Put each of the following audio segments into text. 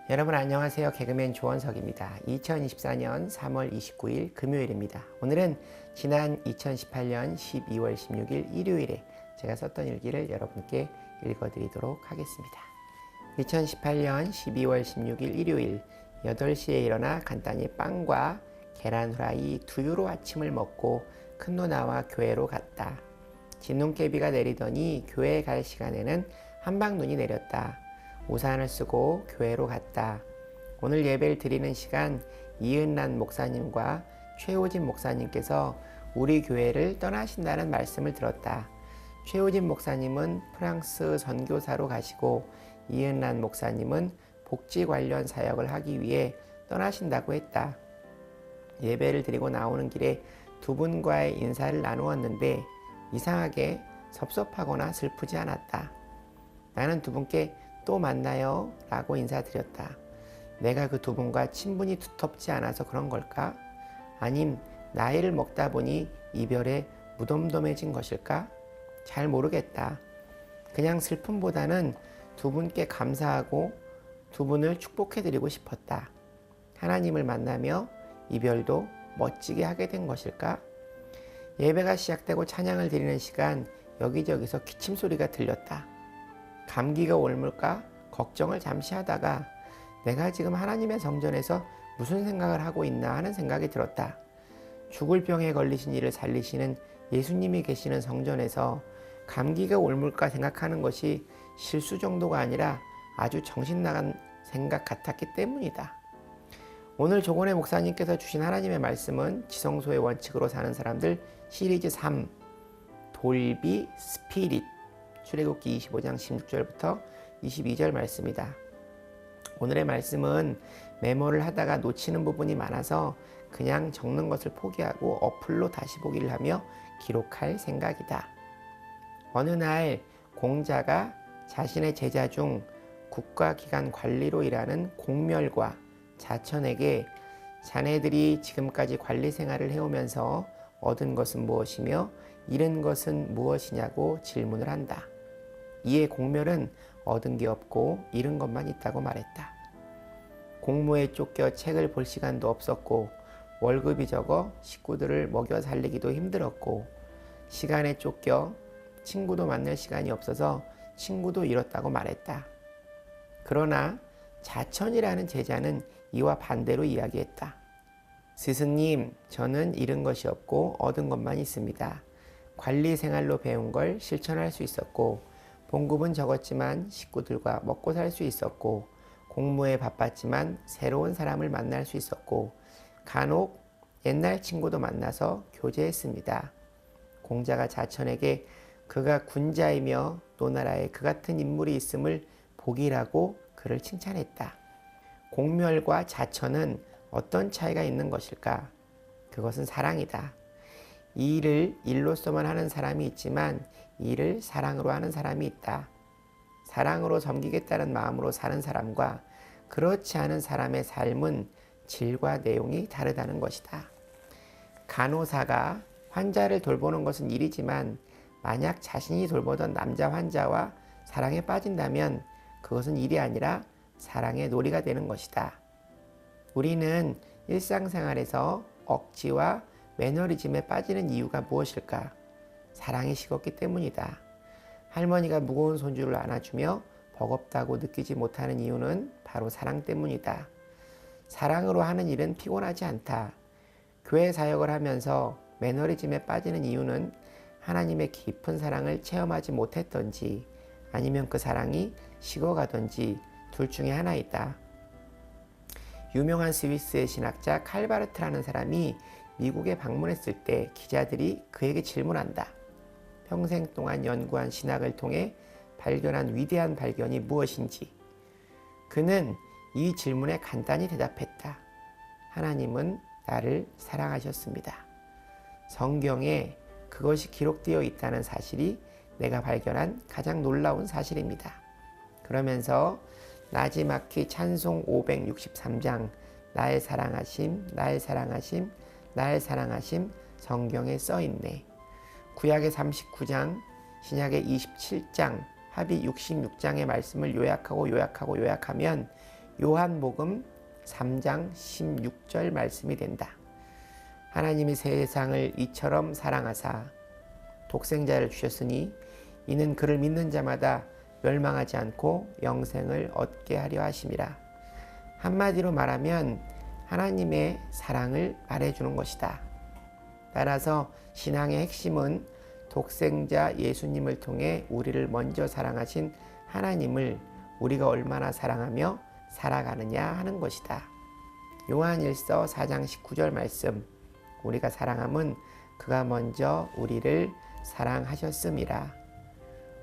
여러분 안녕하세요. 개그맨 조원석입니다. 2024년 3월 29일 금요일입니다. 오늘은 지난 2018년 12월 16일 일요일에 제가 썼던 일기를 여러분께 읽어드리도록 하겠습니다. 2018년 12월 16일 일요일 8시에 일어나 간단히 빵과 계란 후라이 두유로 아침을 먹고 큰 누나와 교회로 갔다. 진눈깨비가 내리더니 교회에 갈 시간에는 한방 눈이 내렸다. 우산을 쓰고 교회로 갔다. 오늘 예배를 드리는 시간 이은란 목사님과 최호진 목사님께서 우리 교회를 떠나신다는 말씀을 들었다. 최호진 목사님은 프랑스 선교사로 가시고 이은란 목사님은 복지 관련 사역을 하기 위해 떠나신다고 했다. 예배를 드리고 나오는 길에 두 분과의 인사를 나누었는데 이상하게 섭섭하거나 슬프지 않았다. 나는 두 분께 또 만나요 라고 인사드렸다. 내가 그 두 분과 친분이 두텁지 않아서 그런 걸까? 아님 나이를 먹다 보니 이별에 무덤덤해진 것일까? 잘 모르겠다. 그냥 슬픔보다는 두 분께 감사하고 두 분을 축복해드리고 싶었다. 하나님을 만나며 이별도 멋지게 하게 된 것일까? 예배가 시작되고 찬양을 드리는 시간 여기저기서 기침 소리가 들렸다. 감기가 옮을까 걱정을 잠시 하다가 내가 지금 하나님의 성전에서 무슨 생각을 하고 있나 하는 생각이 들었다. 죽을 병에 걸리신 이를 살리시는 예수님이 계시는 성전에서 감기가 옮을까 생각하는 것이 실수 정도가 아니라 아주 정신 나간 생각 같았기 때문이다. 오늘 조건의 목사님께서 주신 하나님의 말씀은 지성소의 원칙으로 사는 사람들 시리즈 3 돌비 스피릿 출애굽기 25장 16절부터 22절 말씀이다. 오늘의 말씀은 메모를 하다가 놓치는 부분이 많아서 그냥 적는 것을 포기하고 어플로 다시 보기를 하며 기록할 생각이다. 어느 날 공자가 자신의 제자 중 국가기관 관리로 일하는 공멸과 자천에게 자네들이 지금까지 관리 생활을 해오면서 얻은 것은 무엇이며 잃은 것은 무엇이냐고 질문을 한다. 이에 공멸은 얻은 게 없고 잃은 것만 있다고 말했다. 공무에 쫓겨 책을 볼 시간도 없었고 월급이 적어 식구들을 먹여 살리기도 힘들었고 시간에 쫓겨 친구도 만날 시간이 없어서 친구도 잃었다고 말했다. 그러나 자천이라는 제자는 이와 반대로 이야기했다. 스승님, 저는 잃은 것이 없고 얻은 것만 있습니다. 관리 생활로 배운 걸 실천할 수 있었고 봉급은 적었지만 식구들과 먹고 살 수 있었고 공무에 바빴지만 새로운 사람을 만날 수 있었고 간혹 옛날 친구도 만나서 교제했습니다. 공자가 자천에게 그가 군자이며 또 나라에 그 같은 인물이 있음을 복이라고 그를 칭찬했다. 공멸과 자천은 어떤 차이가 있는 것일까? 그것은 사랑이다. 이 일을 일로서만 하는 사람이 있지만 이 일을 사랑으로 하는 사람이 있다. 사랑으로 섬기겠다는 마음으로 사는 사람과 그렇지 않은 사람의 삶은 질과 내용이 다르다는 것이다. 간호사가 환자를 돌보는 것은 일이지만 만약 자신이 돌보던 남자 환자와 사랑에 빠진다면 그것은 일이 아니라 사랑의 놀이가 되는 것이다. 우리는 일상생활에서 억지와 매너리즘에 빠지는 이유가 무엇일까? 사랑이 식었기 때문이다. 할머니가 무거운 손주를 안아주며 버겁다고 느끼지 못하는 이유는 바로 사랑 때문이다. 사랑으로 하는 일은 피곤하지 않다. 교회 사역을 하면서 매너리즘에 빠지는 이유는 하나님의 깊은 사랑을 체험하지 못했던지 아니면 그 사랑이 식어가던지 둘 중에 하나이다. 유명한 스위스의 신학자 칼바르트라는 사람이 미국에 방문했을 때 기자들이 그에게 질문한다. 평생 동안 연구한 신학을 통해 발견한 위대한 발견이 무엇인지. 그는 이 질문에 간단히 대답했다. 하나님은 나를 사랑하셨습니다. 성경에 그것이 기록되어 있다는 사실이 내가 발견한 가장 놀라운 사실입니다. 그러면서 나지막히 찬송 563장 나의 사랑하심, 나의 사랑하심, 나의 사랑하심 성경에 써있네. 구약의 39장, 신약의 27장, 합의 66장의 말씀을 요약하면 요한복음 3장 16절 말씀이 된다. 하나님이 세상을 이처럼 사랑하사 독생자를 주셨으니 이는 그를 믿는 자마다 멸망하지 않고 영생을 얻게 하려 하심이라. 한마디로 말하면 하나님의 사랑을 말해주는 것이다. 따라서 신앙의 핵심은 독생자 예수님을 통해 우리를 먼저 사랑하신 하나님을 우리가 얼마나 사랑하며 살아가느냐 하는 것이다. 요한일서 4장 19절 말씀, 우리가 사랑함은 그가 먼저 우리를 사랑하셨음이라.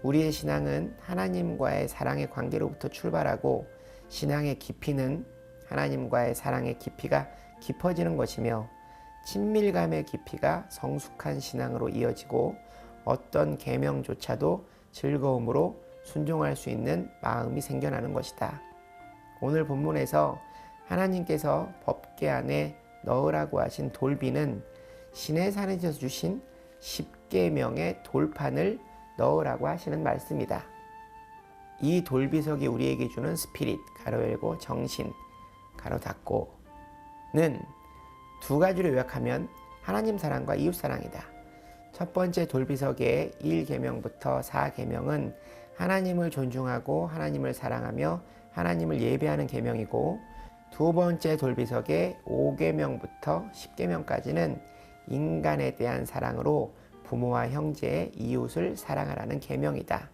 우리의 신앙은 하나님과의 사랑의 관계로부터 출발하고 신앙의 깊이는 하나님과의 사랑의 깊이가 깊어지는 것이며 친밀감의 깊이가 성숙한 신앙으로 이어지고 어떤 계명조차도 즐거움으로 순종할 수 있는 마음이 생겨나는 것이다. 오늘 본문에서 하나님께서 법궤 안에 넣으라고 하신 돌비는 시내산에서 주신 10계명의 돌판을 넣으라고 하시는 말씀이다. 이 돌비석이 우리에게 주는 스피릿, 가로 열고 정신, 가로 닫고는 두 가지로 요약하면 하나님 사랑과 이웃 사랑이다. 첫 번째 돌비석의 1계명부터 4계명은 하나님을 존중하고 하나님을 사랑하며 하나님을 예배하는 계명이고, 두 번째 돌비석의 5계명부터 10계명까지는 인간에 대한 사랑으로 부모와 형제, 이웃을 사랑하라는 계명이다.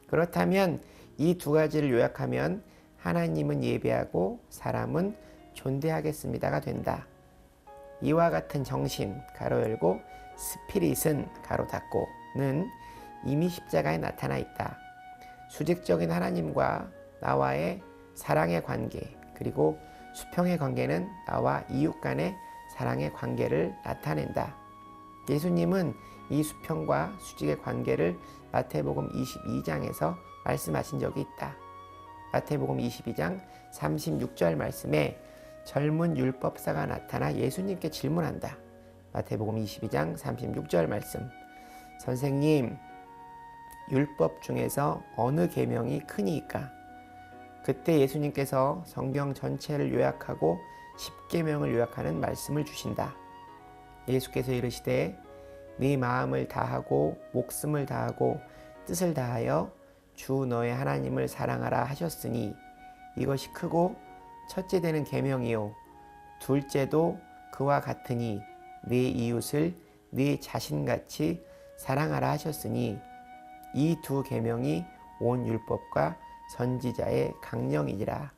그렇다면 이 두 가지를 요약하면 하나님은 예배하고 사람은 존대하겠습니다가 된다. 이와 같은 정신, 가로 열고 스피릿은 가로 닫고는 이미 십자가에 나타나 있다. 수직적인 하나님과 나와의 사랑의 관계, 그리고 수평의 관계는 나와 이웃 간의 사랑의 관계를 나타낸다. 예수님은 이 수평과 수직의 관계를 마태복음 22장에서 말씀하신 적이 있다. 마태복음 22장 36절 말씀에 젊은 율법사가 나타나 예수님께 질문한다. 마태복음 22장 36절 말씀, 선생님, 율법 중에서 어느 계명이 크니이까? 그때 예수님께서 성경 전체를 요약하고 10계명을 요약하는 말씀을 주신다. 예수께서 이르시되 네 마음을 다하고 목숨을 다하고 뜻을 다하여 주 너의 하나님을 사랑하라 하셨으니 이것이 크고 첫째 되는 계명이요 둘째도 그와 같으니 네 이웃을 네 자신같이 사랑하라 하셨으니 이 두 계명이 온 율법과 선지자의 강령이니라.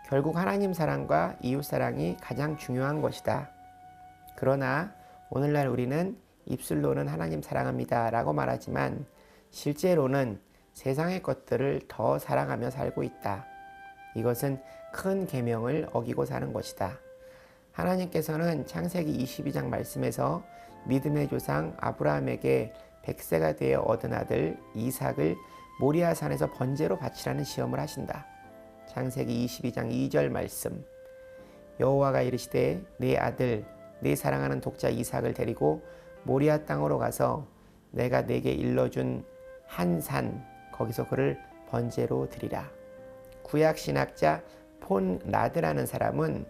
결국 하나님 사랑과 이웃 사랑이 가장 중요한 것이다. 그러나 오늘날 우리는 입술로는 하나님 사랑합니다 라고 말하지만 실제로는 세상의 것들을 더 사랑하며 살고 있다. 이것은 큰 계명을 어기고 사는 것이다. 하나님께서는 창세기 22장 말씀에서 믿음의 조상 아브라함에게 100세가 되어 얻은 아들 이삭을 모리아산에서 번제로 바치라는 시험을 하신다. 창세기 22장 2절 말씀, 여호와가 이르시되 내 아들 내 사랑하는 독자 이삭을 데리고 모리아 땅으로 가서 내가 내게 일러준 한 산 거기서 그를 번제로 드리라. 구약 신학자 폰 라드라는 사람은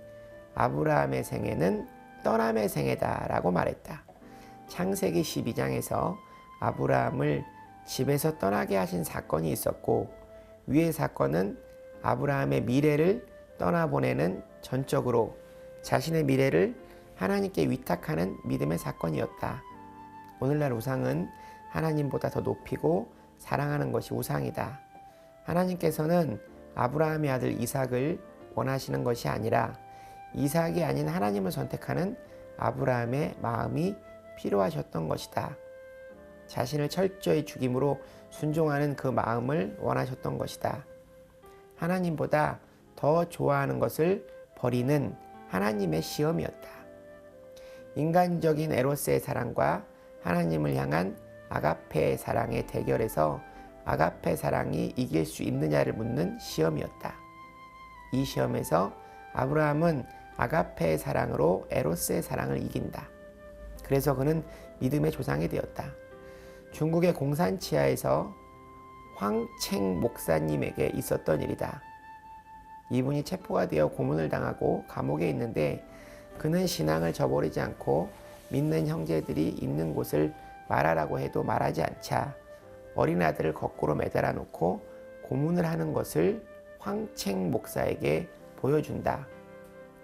아브라함의 생애는 떠남의 생애다라고 말했다. 창세기 12장에서 아브라함을 집에서 떠나게 하신 사건이 있었고, 위의 사건은 아브라함의 미래를 떠나보내는 전적으로 자신의 미래를 하나님께 위탁하는 믿음의 사건이었다. 오늘날 우상은 하나님보다 더 높이고 사랑하는 것이 우상이다. 하나님께서는 아브라함의 아들 이삭을 원하시는 것이 아니라 이삭이 아닌 하나님을 선택하는 아브라함의 마음이 필요하셨던 것이다. 자신을 철저히 죽임으로 순종하는 그 마음을 원하셨던 것이다. 하나님보다 더 좋아하는 것을 버리는 하나님의 시험이었다. 인간적인 에로스의 사랑과 하나님을 향한 아가페의 사랑의 대결에서 아가페 사랑이 이길 수 있느냐를 묻는 시험이었다. 이 시험에서 아브라함은 아가페의 사랑으로 에로스의 사랑을 이긴다. 그래서 그는 믿음의 조상이 되었다. 중국의 공산치하에서 황챙 목사님에게 있었던 일이다. 이분이 체포가 되어 고문을 당하고 감옥에 있는데 그는 신앙을 저버리지 않고 믿는 형제들이 있는 곳을 말하라고 해도 말하지 않자 어린 아들을 거꾸로 매달아 놓고 고문을 하는 것을 황책 목사에게 보여준다.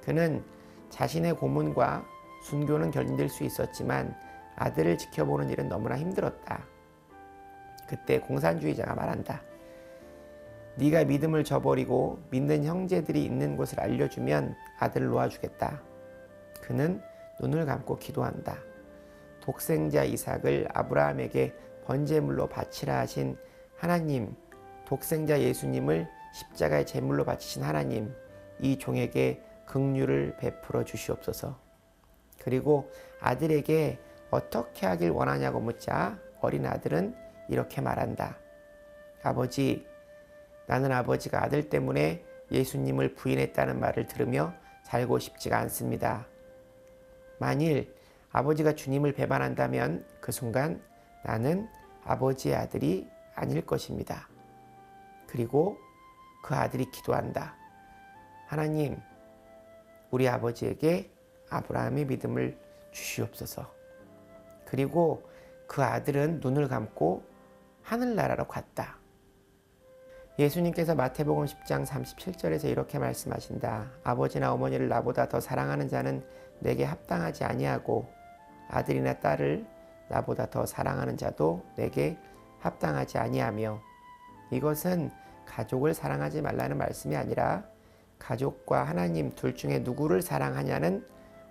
그는 자신의 고문과 순교는 견딜 수 있었지만 아들을 지켜보는 일은 너무나 힘들었다. 그때 공산주의자가 말한다. 네가 믿음을 저버리고 믿는 형제들이 있는 곳을 알려주면 아들을 놓아주겠다. 그는 눈을 감고 기도한다. 독생자 이삭을 아브라함에게 번제물로 바치라 하신 하나님, 독생자 예수님을 십자가의 제물로 바치신 하나님, 이 종에게 긍휼을 베풀어 주시옵소서. 그리고 아들에게 어떻게 하길 원하냐고 묻자 어린 아들은 이렇게 말한다. 아버지, 나는 아버지가 아들 때문에 예수님을 부인했다는 말을 들으며 살고 싶지가 않습니다. 만일 아버지가 주님을 배반한다면 그 순간 나는 아버지의 아들이 아닐 것입니다. 그리고 그 아들이 기도한다. 하나님, 우리 아버지에게 아브라함의 믿음을 주시옵소서. 그리고 그 아들은 눈을 감고 하늘나라로 갔다. 예수님께서 마태복음 10장 37절에서 이렇게 말씀하신다. 아버지나 어머니를 나보다 더 사랑하는 자는 내게 합당하지 아니하고 아들이나 딸을 나보다 더 사랑하는 자도 내게 합당하지 아니하며. 이것은 가족을 사랑하지 말라는 말씀이 아니라 가족과 하나님 둘 중에 누구를 사랑하냐는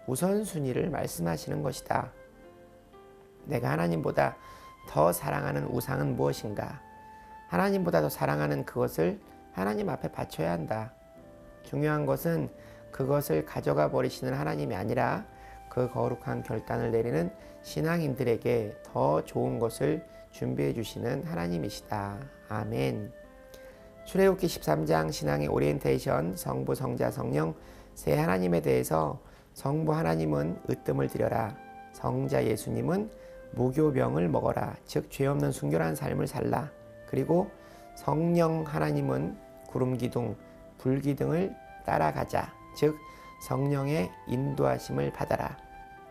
우선순위를 말씀하시는 것이다. 내가 하나님보다 더 사랑하는 우상은 무엇인가? 하나님보다 더 사랑하는 그것을 하나님 앞에 바쳐야 한다. 중요한 것은 그것을 가져가 버리시는 하나님이 아니라 그 거룩한 결단을 내리는 신앙인들에게 더 좋은 것을 준비해 주시는 하나님이시다. 아멘. 출애굽기 13장 신앙의 오리엔테이션 성부, 성자, 성령 세 하나님에 대해서 성부 하나님은 으뜸을 드려라. 성자 예수님은 무교병을 먹어라. 즉 죄 없는 순결한 삶을 살라. 그리고 성령 하나님은 구름기둥, 불기둥을 따라가자. 즉 성령의 인도하심을 받아라.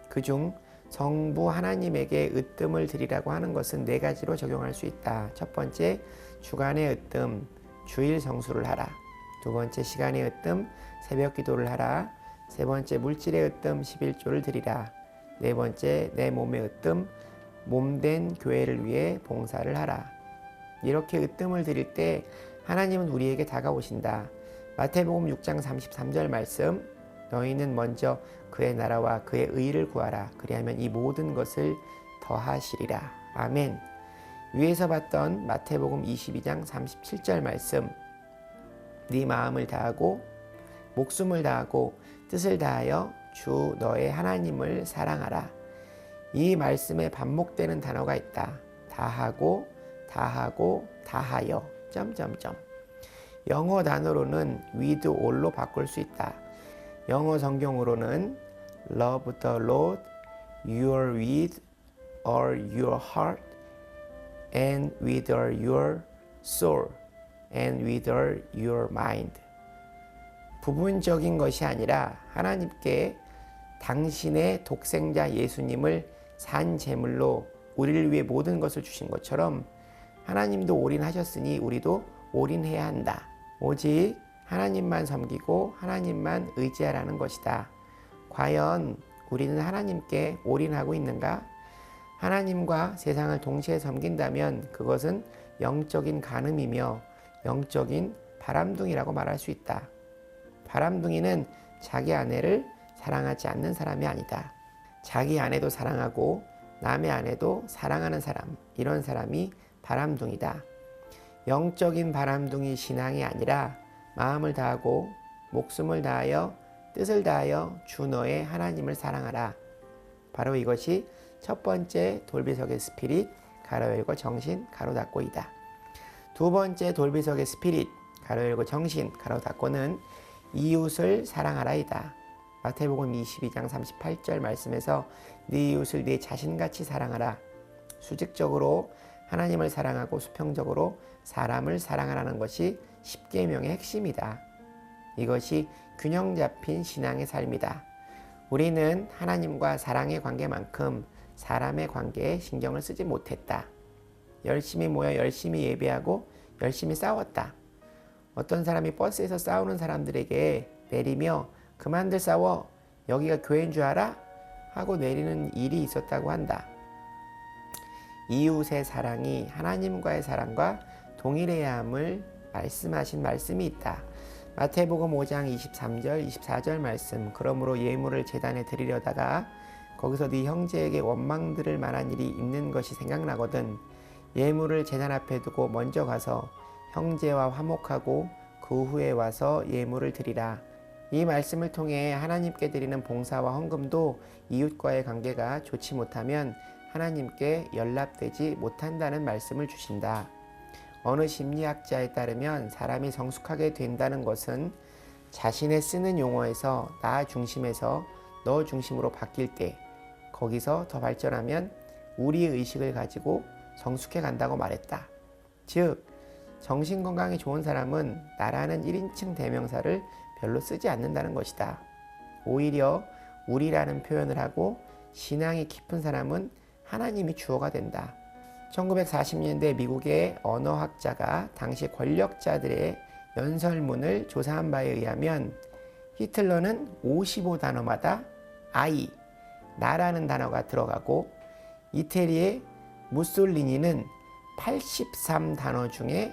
그중 성부 하나님에게 으뜸을 드리라고 하는 것은 네 가지로 적용할 수 있다. 첫 번째, 주간의 으뜸, 주일 성수를 하라. 두 번째, 시간의 으뜸, 새벽 기도를 하라. 세 번째, 물질의 으뜸, 11조를 드리라. 네 번째, 내 몸의 으뜸, 몸된 교회를 위해 봉사를 하라. 이렇게 으뜸을 드릴 때 하나님은 우리에게 다가오신다. 마태복음 6장 33절 말씀, 너희는 먼저 그의 나라와 그의 의를 구하라. 그리하면 이 모든 것을 더하시리라. 아멘. 위에서 봤던 마태복음 22장 37절 말씀, 네 마음을 다하고 목숨을 다하고 뜻을 다하여 주 너의 하나님을 사랑하라. 이 말씀에 반복되는 단어가 있다. 다하고 다하고 다하여 점점점. 영어 단어로는 with all로 바꿀 수 있다. 영어 성경으로는 love the Lord your with all your heart and with all your soul and with all your mind. 부분적인 것이 아니라 하나님께 당신의 독생자 예수님을 산 제물로 우리를 위해 모든 것을 주신 것처럼 하나님도 올인하셨으니 우리도 올인해야 한다. 오직 하나님만 섬기고 하나님만 의지하라는 것이다. 과연 우리는 하나님께 올인하고 있는가? 하나님과 세상을 동시에 섬긴다면 그것은 영적인 간음이며 영적인 바람둥이라고 말할 수 있다. 바람둥이는 자기 아내를 사랑하지 않는 사람이 아니다. 자기 아내도 사랑하고 남의 아내도 사랑하는 사람, 이런 사람이 바람둥이다. 영적인 바람둥이 신앙이 아니라 마음을 다하고 목숨을 다하여 뜻을 다하여 주 너의 하나님을 사랑하라. 바로 이것이 첫 번째 돌비석의 스피릿 가로 열고 정신 가로 닫고이다. 두 번째 돌비석의 스피릿 가로 열고 정신 가로 닫고는 이웃을 사랑하라이다. 마태복음 22장 38절 말씀에서 네 이웃을 네 자신같이 사랑하라. 수직적으로 하나님을 사랑하고 수평적으로 사람을 사랑하라는 것이 십계명의 핵심이다. 이것이 균형 잡힌 신앙의 삶이다. 우리는 하나님과 사랑의 관계만큼 사람의 관계에 신경을 쓰지 못했다. 열심히 모여 열심히 예배하고 열심히 싸웠다. 어떤 사람이 버스에서 싸우는 사람들에게 내리며 그만들 싸워, 여기가 교회인 줄 알아? 하고 내리는 일이 있었다고 한다. 이웃의 사랑이 하나님과의 사랑과 동일해야 함을 말씀하신 말씀이 있다. 마태복음 5장 23절 24절 말씀. 그러므로 예물을 제단에 드리려다가 거기서 네 형제에게 원망 들을 만한 일이 있는 것이 생각나거든 예물을 제단 앞에 두고 먼저 가서 형제와 화목하고 그 후에 와서 예물을 드리라. 이 말씀을 통해 하나님께 드리는 봉사와 헌금도 이웃과의 관계가 좋지 못하면 하나님께 연락되지 못한다는 말씀을 주신다. 어느 심리학자에 따르면 사람이 성숙하게 된다는 것은 자신의 쓰는 용어에서 나 중심에서 너 중심으로 바뀔 때, 거기서 더 발전하면 우리의 의식을 가지고 성숙해 간다고 말했다. 즉, 정신건강이 좋은 사람은 나라는 1인칭 대명사를 별로 쓰지 않는다는 것이다. 오히려 우리라는 표현을 하고 신앙이 깊은 사람은 하나님이 주어가 된다. 1940년대 미국의 언어학자가 당시 권력자들의 연설문을 조사한 바에 의하면 히틀러는 55단어마다 I, 나라는 단어가 들어가고 이태리의 무솔리니는 83단어 중에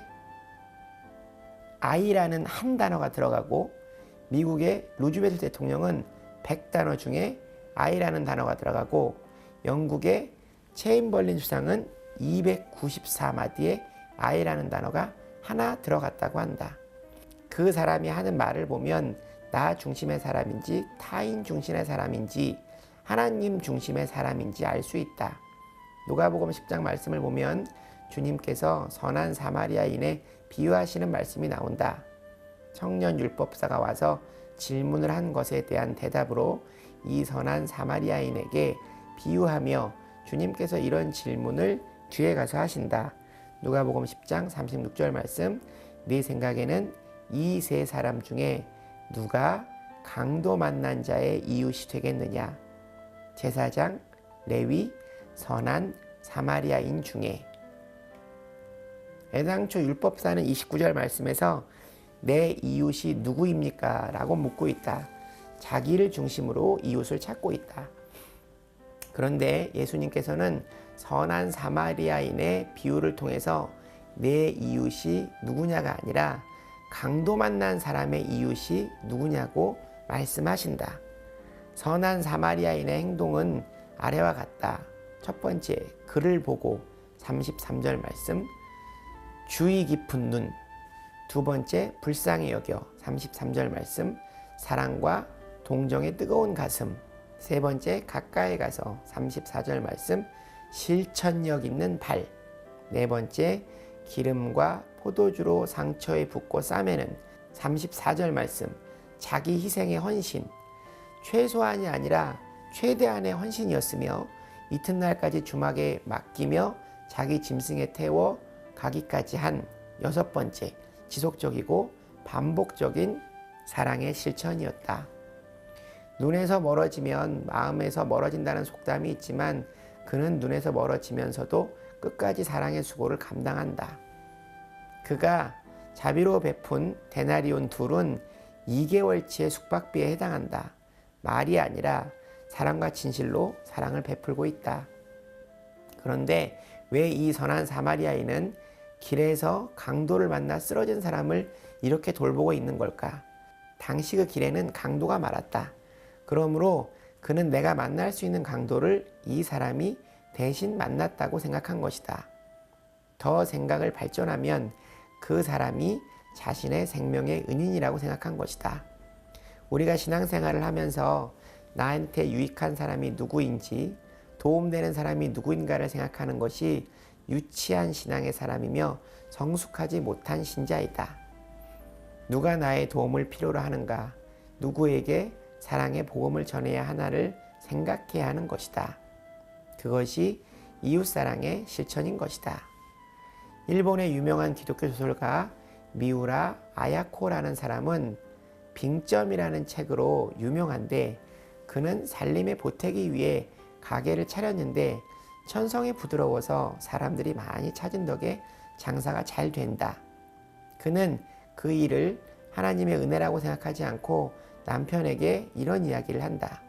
I라는 한 단어가 들어가고 미국의 루즈벨트 대통령은 100단어 중에 I라는 단어가 들어가고 영국의 체인벌린 수상은 294마디에 I라는 단어가 하나 들어갔다고 한다. 그 사람이 하는 말을 보면 나 중심의 사람인지 타인 중심의 사람인지 하나님 중심의 사람인지 알 수 있다. 누가복음 10장 말씀을 보면 주님께서 선한 사마리아인에 비유하시는 말씀이 나온다. 청년 율법사가 와서 질문을 한 것에 대한 대답으로 이 선한 사마리아인에게 비유하며 주님께서 이런 질문을 뒤에 가서 하신다. 누가복음 10장 36절 말씀. 네 생각에는 이 세 사람 중에 누가 강도 만난 자의 이웃이 되겠느냐? 제사장, 레위, 선한 사마리아인 중에. 애당초 율법사는 29절 말씀에서 내 이웃이 누구입니까? 라고 묻고 있다. 자기를 중심으로 이웃을 찾고 있다. 그런데 예수님께서는 선한 사마리아인의 비유를 통해서 내 이웃이 누구냐가 아니라 강도 만난 사람의 이웃이 누구냐고 말씀하신다. 선한 사마리아인의 행동은 아래와 같다. 첫 번째, 그를 보고 33절 말씀. 주의 깊은 눈. 두 번째, 불쌍히 여겨 33절 말씀. 사랑과 동정의 뜨거운 가슴. 세 번째, 가까이 가서 34절 말씀. 실천력 있는 발. 네 번째, 기름과 포도주로 상처에 붓고 싸매는 34절 말씀. 자기 희생의 헌신. 최소한이 아니라 최대한의 헌신이었으며 이튿날까지 주막에 맡기며 자기 짐승에 태워 가기까지 한 여섯 번째, 지속적이고 반복적인 사랑의 실천이었다. 눈에서 멀어지면 마음에서 멀어진다는 속담이 있지만 그는 눈에서 멀어지면서도 끝까지 사랑의 수고를 감당한다. 그가 자비로 베푼 데나리온 둘은 2개월치의 숙박비에 해당한다. 말이 아니라 사랑과 진실로 사랑을 베풀고 있다. 그런데 왜 이 선한 사마리아인은 길에서 강도를 만나 쓰러진 사람을 이렇게 돌보고 있는 걸까? 당시 그 길에는 강도가 많았다. 그러므로 그는 내가 만날 수 있는 강도를 이 사람이 대신 만났다고 생각한 것이다. 더 생각을 발전하면 그 사람이 자신의 생명의 은인이라고 생각한 것이다. 우리가 신앙생활을 하면서 나한테 유익한 사람이 누구인지, 도움되는 사람이 누구인가를 생각하는 것이 유치한 신앙의 사람이며 성숙하지 못한 신자이다. 누가 나의 도움을 필요로 하는가, 누구에게 사랑의 복음을 전해야 하나를 생각해야 하는 것이다. 그것이 이웃사랑의 실천인 것이다. 일본의 유명한 기독교 소설가 미우라 아야코라는 사람은 빙점이라는 책으로 유명한데, 그는 살림에 보태기 위해 가게를 차렸는데 천성이 부드러워서 사람들이 많이 찾은 덕에 장사가 잘 된다. 그는 그 일을 하나님의 은혜라고 생각하지 않고 남편에게 이런 이야기를 한다.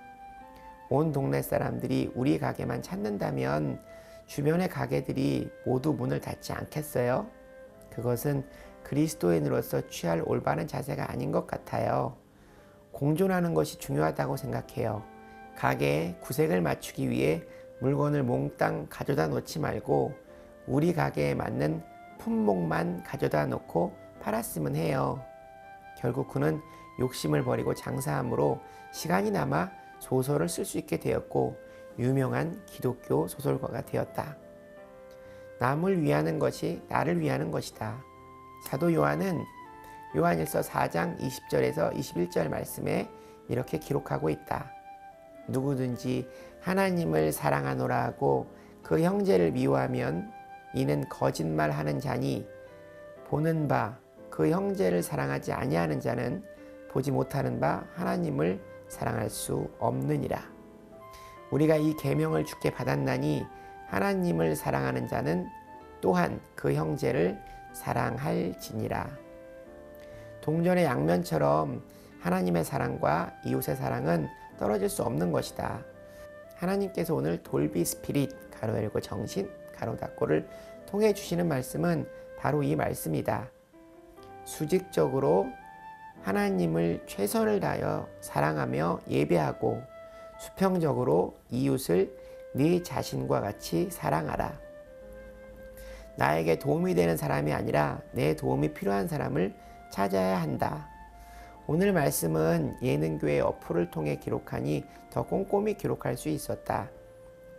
온 동네 사람들이 우리 가게만 찾는다면 주변의 가게들이 모두 문을 닫지 않겠어요? 그것은 그리스도인으로서 취할 올바른 자세가 아닌 것 같아요. 공존하는 것이 중요하다고 생각해요. 가게에 구색을 맞추기 위해 물건을 몽땅 가져다 놓지 말고 우리 가게에 맞는 품목만 가져다 놓고 팔았으면 해요. 결국 그는 욕심을 버리고 장사함으로 시간이 남아 소설을 쓸 수 있게 되었고 유명한 기독교 소설가가 되었다. 남을 위하는 것이 나를 위하는 것이다. 사도 요한은 요한일서 4장 20절에서 21절 말씀에 이렇게 기록하고 있다. 누구든지 하나님을 사랑하노라 하고 그 형제를 미워하면 이는 거짓말하는 자니, 보는 바 그 형제를 사랑하지 아니하는 자는 보지 못하는 바 하나님을 사랑할 수 없느니라. 우리가 이 계명을 주께 받았나니 하나님을 사랑하는 자는 또한 그 형제를 사랑할지니라. 동전의 양면처럼 하나님의 사랑과 이웃의 사랑은 떨어질 수 없는 것이다. 하나님께서 오늘 돌비 스피릿 가로 열고 정신 가로 닫고를 통해 주시는 말씀은 바로 이 말씀이다. 수직적으로 하나님을 최선을 다하여 사랑하며 예배하고 수평적으로 이웃을 네 자신과 같이 사랑하라. 나에게 도움이 되는 사람이 아니라 내 도움이 필요한 사람을 찾아야 한다. 오늘 말씀은 예능교회 어플을 통해 기록하니 더 꼼꼼히 기록할 수 있었다.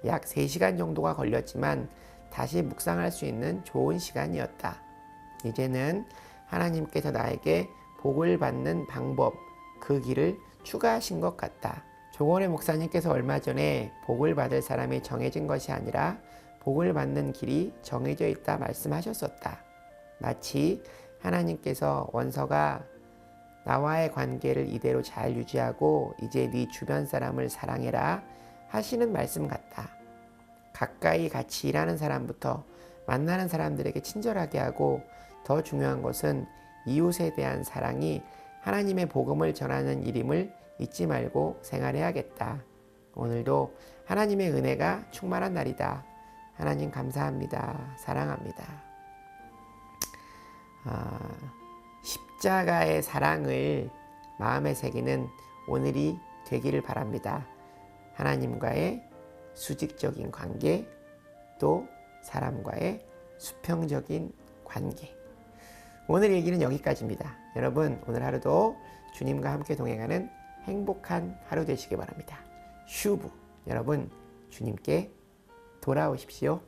약 3시간 정도가 걸렸지만 다시 묵상할 수 있는 좋은 시간이었다. 이제는 하나님께서 나에게 복을 받는 방법, 그 길을 추가하신 것 같다. 조건의 목사님께서 얼마 전에 복을 받을 사람이 정해진 것이 아니라 복을 받는 길이 정해져 있다 말씀하셨었다. 마치 하나님께서 원서가 나와의 관계를 이대로 잘 유지하고 이제 네 주변 사람을 사랑해라 하시는 말씀 같다. 가까이 같이 일하는 사람부터 만나는 사람들에게 친절하게 하고, 더 중요한 것은 이웃에 대한 사랑이 하나님의 복음을 전하는 일임을 잊지 말고 생활해야겠다. 오늘도 하나님의 은혜가 충만한 날이다. 하나님 감사합니다. 사랑합니다. 십자가의 사랑을 마음에 새기는 오늘이 되기를 바랍니다. 하나님과의 수직적인 관계, 또 사람과의 수평적인 관계. 오늘 얘기는 여기까지입니다. 여러분, 오늘 하루도 주님과 함께 동행하는 행복한 하루 되시기 바랍니다. 슈브. 여러분, 주님께 돌아오십시오.